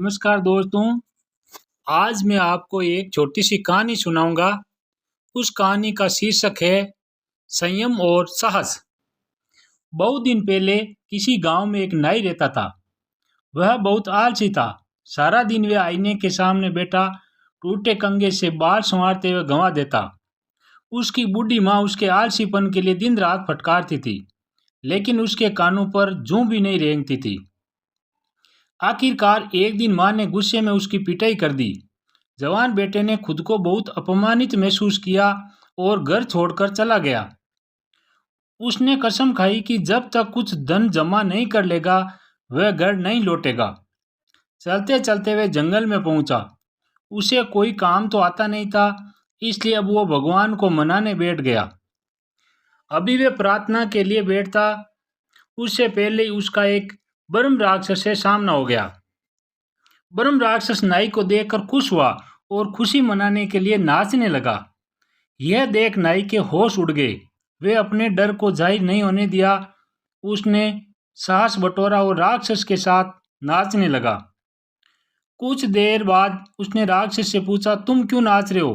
नमस्कार दोस्तों। आज मैं आपको एक छोटी सी कहानी सुनाऊंगा। उस कहानी का शीर्षक है संयम और साहस। बहुत दिन पहले किसी गांव में एक नाई रहता था। वह बहुत आलसी था। सारा दिन वह आईने के सामने बैठा टूटे कंघे से बाल संवारते हुए गंवा देता। उसकी बूढ़ी माँ उसके आलसीपन के लिए दिन रात फटकारती थी, लेकिन उसके कानों पर जूं भी नहीं रेंगती थी। आखिरकार एक दिन माँ ने गुस्से में उसकी पिटाई कर दी। जवान बेटे ने खुद को बहुत अपमानित महसूस किया और घर छोड़कर चला गया। उसने कसम खाई कि जब तक कुछ धन जमा नहीं कर लेगा वह घर नहीं लौटेगा। चलते चलते वह जंगल में पहुंचा। उसे कोई काम तो आता नहीं था, इसलिए अब वो भगवान को मनाने बैठ गया। अभी वे प्रार्थना के लिए बैठता, उससे पहले ही उसका एक ब्रह्म राक्षस से सामना हो गया। ब्रह्म राक्षस नाई को देखकर खुश हुआ और खुशी मनाने के लिए नाचने लगा। यह देख नाई के होश उड़ गए। वे अपने डर को जाहिर नहीं होने दिया। उसने साहस बटोरा और राक्षस के साथ नाचने लगा। कुछ देर बाद उसने राक्षस से पूछा, तुम क्यों नाच रहे हो?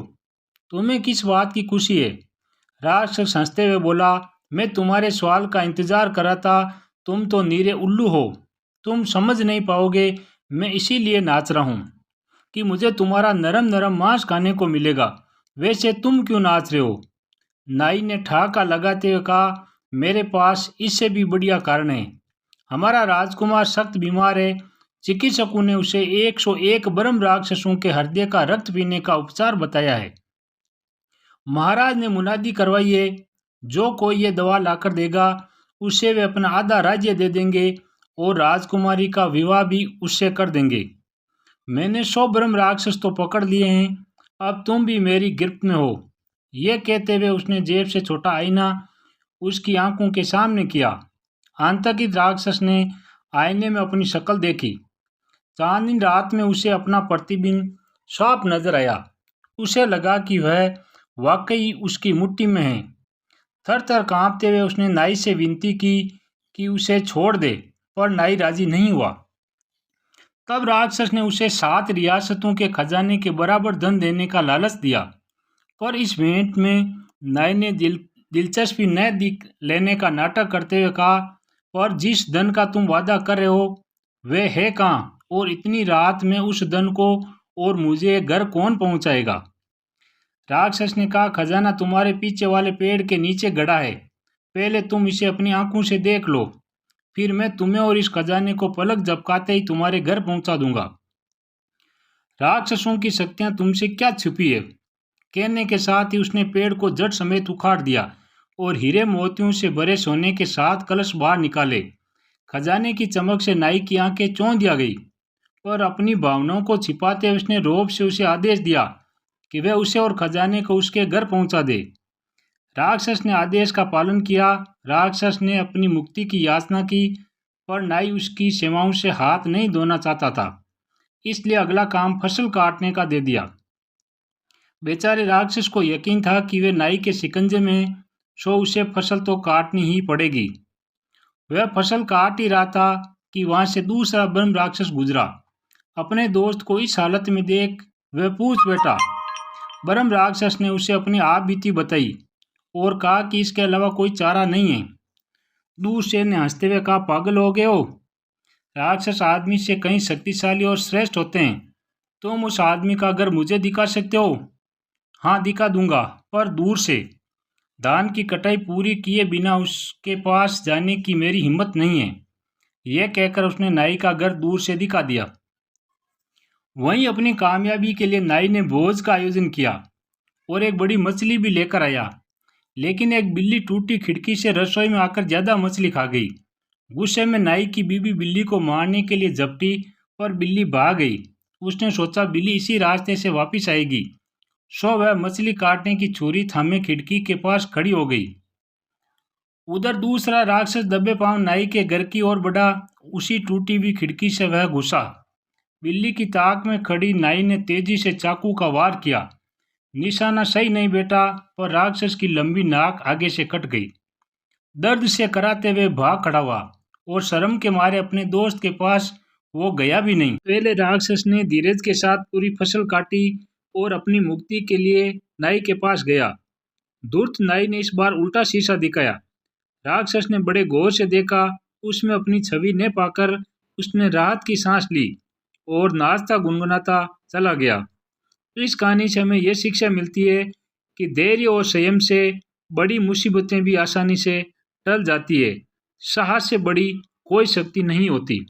तुम्हें किस बात की खुशी है? राक्षस हंसते हुए बोला, मैं तुम्हारे सवाल का इंतजार कर रहा था। तुम तो नीरे उल्लू हो। तुम समझ नहीं पाओगे। मैं इसीलिए नाच रहा हूँ कि मुझे तुम्हारा नरम नरम मांस खाने को मिलेगा। वैसे तुम क्यों नाच रहे हो? नाई ने ठहाका लगाते हुए कहा, मेरे पास इससे भी बढ़िया कारण है। हमारा राजकुमार सख्त बीमार है। चिकित्सकों ने उसे 101 ब्रह्म राक्षसों के हृदय का रक्त पीने का उपचार बताया है। महाराज ने मुनादी करवाई है, जो कोई ये दवा लाकर देगा उसे वे अपना आधा राज्य दे देंगे और राजकुमारी का विवाह भी उससे कर देंगे। मैंने 100 ब्रह्म राक्षस तो पकड़ लिए हैं, अब तुम भी मेरी गिरफ्त में हो। यह कहते हुए उसने जेब से छोटा आईना उसकी आंखों के सामने किया। आतंकित राक्षस ने आईने में अपनी शक्ल देखी। चांदनी रात में उसे अपना प्रतिबिंब साफ नजर आया। उसे लगा कि वह वाकई उसकी मुट्ठी में है। थर थर कांपते हुए उसने नाई से विनती की कि उसे छोड़ दे, पर नाई राजी नहीं हुआ। तब राक्षस ने उसे 7 रियासतों के खजाने के बराबर धन देने का लालच दिया, पर इस भेंट में नाई ने दिलचस्पी न लेने का नाटक करते हुए कहा, पर जिस धन का तुम वादा कर रहे हो वह है कहाँ, और इतनी रात में उस धन को और मुझे घर कौन पहुंचाएगा? राक्षस ने कहा, खजाना तुम्हारे पीछे वाले पेड़ के नीचे गड़ा है। पहले तुम इसे अपनी आंखों से देख लो, फिर मैं तुम्हें और इस खजाने को पलक झपकाते ही तुम्हारे घर पहुंचा दूंगा। राक्षसों की शक्तियां तुमसे क्या छुपी है? कहने के साथ ही उसने पेड़ को जड़ समेत उखाड़ दिया और हीरे मोतियों से भरे सोने के 7 कलश बाहर निकाले। खजाने की चमक से नाई की आंखें चौंध आ गई, और अपनी भावनाओं को छिपाते हुए उसने रोब से उसे आदेश दिया कि वह उसे और खजाने को उसके घर पहुंचा दे। राक्षस ने आदेश का पालन किया। राक्षस ने अपनी मुक्ति की याचना की, पर नाई उसकी सेवाओं से हाथ नहीं धोना चाहता था, इसलिए अगला काम फसल काटने का दे दिया। बेचारे राक्षस को यकीन था कि वे नाई के शिकंजे में, सो उसे फसल तो काटनी ही पड़ेगी। वह फसल काट ही रहा था कि वहां से दूसरा ब्रह्म राक्षस गुजरा। अपने दोस्त को इस हालत में देख वह पूछ बैठा। ब्रह्म राक्षस ने उसे अपनी आप बीती बताई और कहा कि इसके अलावा कोई चारा नहीं है। दूसरे ने हंसते हुए कहा, पागल हो गए हो? राक्षस आदमी से कहीं शक्तिशाली और श्रेष्ठ होते हैं। तुम उस आदमी का घर मुझे दिखा सकते हो? हाँ, दिखा दूंगा, पर दूर से। धान की कटाई पूरी किए बिना उसके पास जाने की मेरी हिम्मत नहीं है। यह कहकर उसने नाई का घर दूर से दिखा दिया। वहीं अपनी कामयाबी के लिए नाई ने भोज का आयोजन किया और एक बड़ी मछली भी लेकर आया, लेकिन एक बिल्ली टूटी खिड़की से रसोई में आकर ज्यादा मछली खा गई। गुस्से में नाई की बीबी बिल्ली को मारने के लिए झपटी, पर बिल्ली भाग गई। उसने सोचा बिल्ली इसी रास्ते से वापस आएगी, सो वह मछली काटने की छुरी थामे खिड़की के पास खड़ी हो गई। उधर दूसरा राक्षस दबे पांव नाई के घर की ओर बढ़ा। उसी टूटी हुई खिड़की से वह घुसा। बिल्ली की ताक में खड़ी नाई ने तेजी से चाकू का वार किया। निशाना सही नहीं बैठा, पर राक्षस की लंबी नाक आगे से कट गई। दर्द से कराते हुए भाग खड़ा हुआ और शर्म के मारे अपने दोस्त के पास वो गया भी नहीं। पहले राक्षस ने धीरज के साथ पूरी फसल काटी और अपनी मुक्ति के लिए नाई के पास गया। धूर्त नाई ने इस बार उल्टा शीशा दिखाया। राक्षस ने बड़े गौर से देखा, उसमें अपनी छवि न पाकर उसने राहत की सांस ली और नाचता गुनगुनाता चला गया। इस कहानी से हमें यह शिक्षा मिलती है कि धैर्य और संयम से बड़ी मुसीबतें भी आसानी से टल जाती है। साहस से बड़ी कोई शक्ति नहीं होती।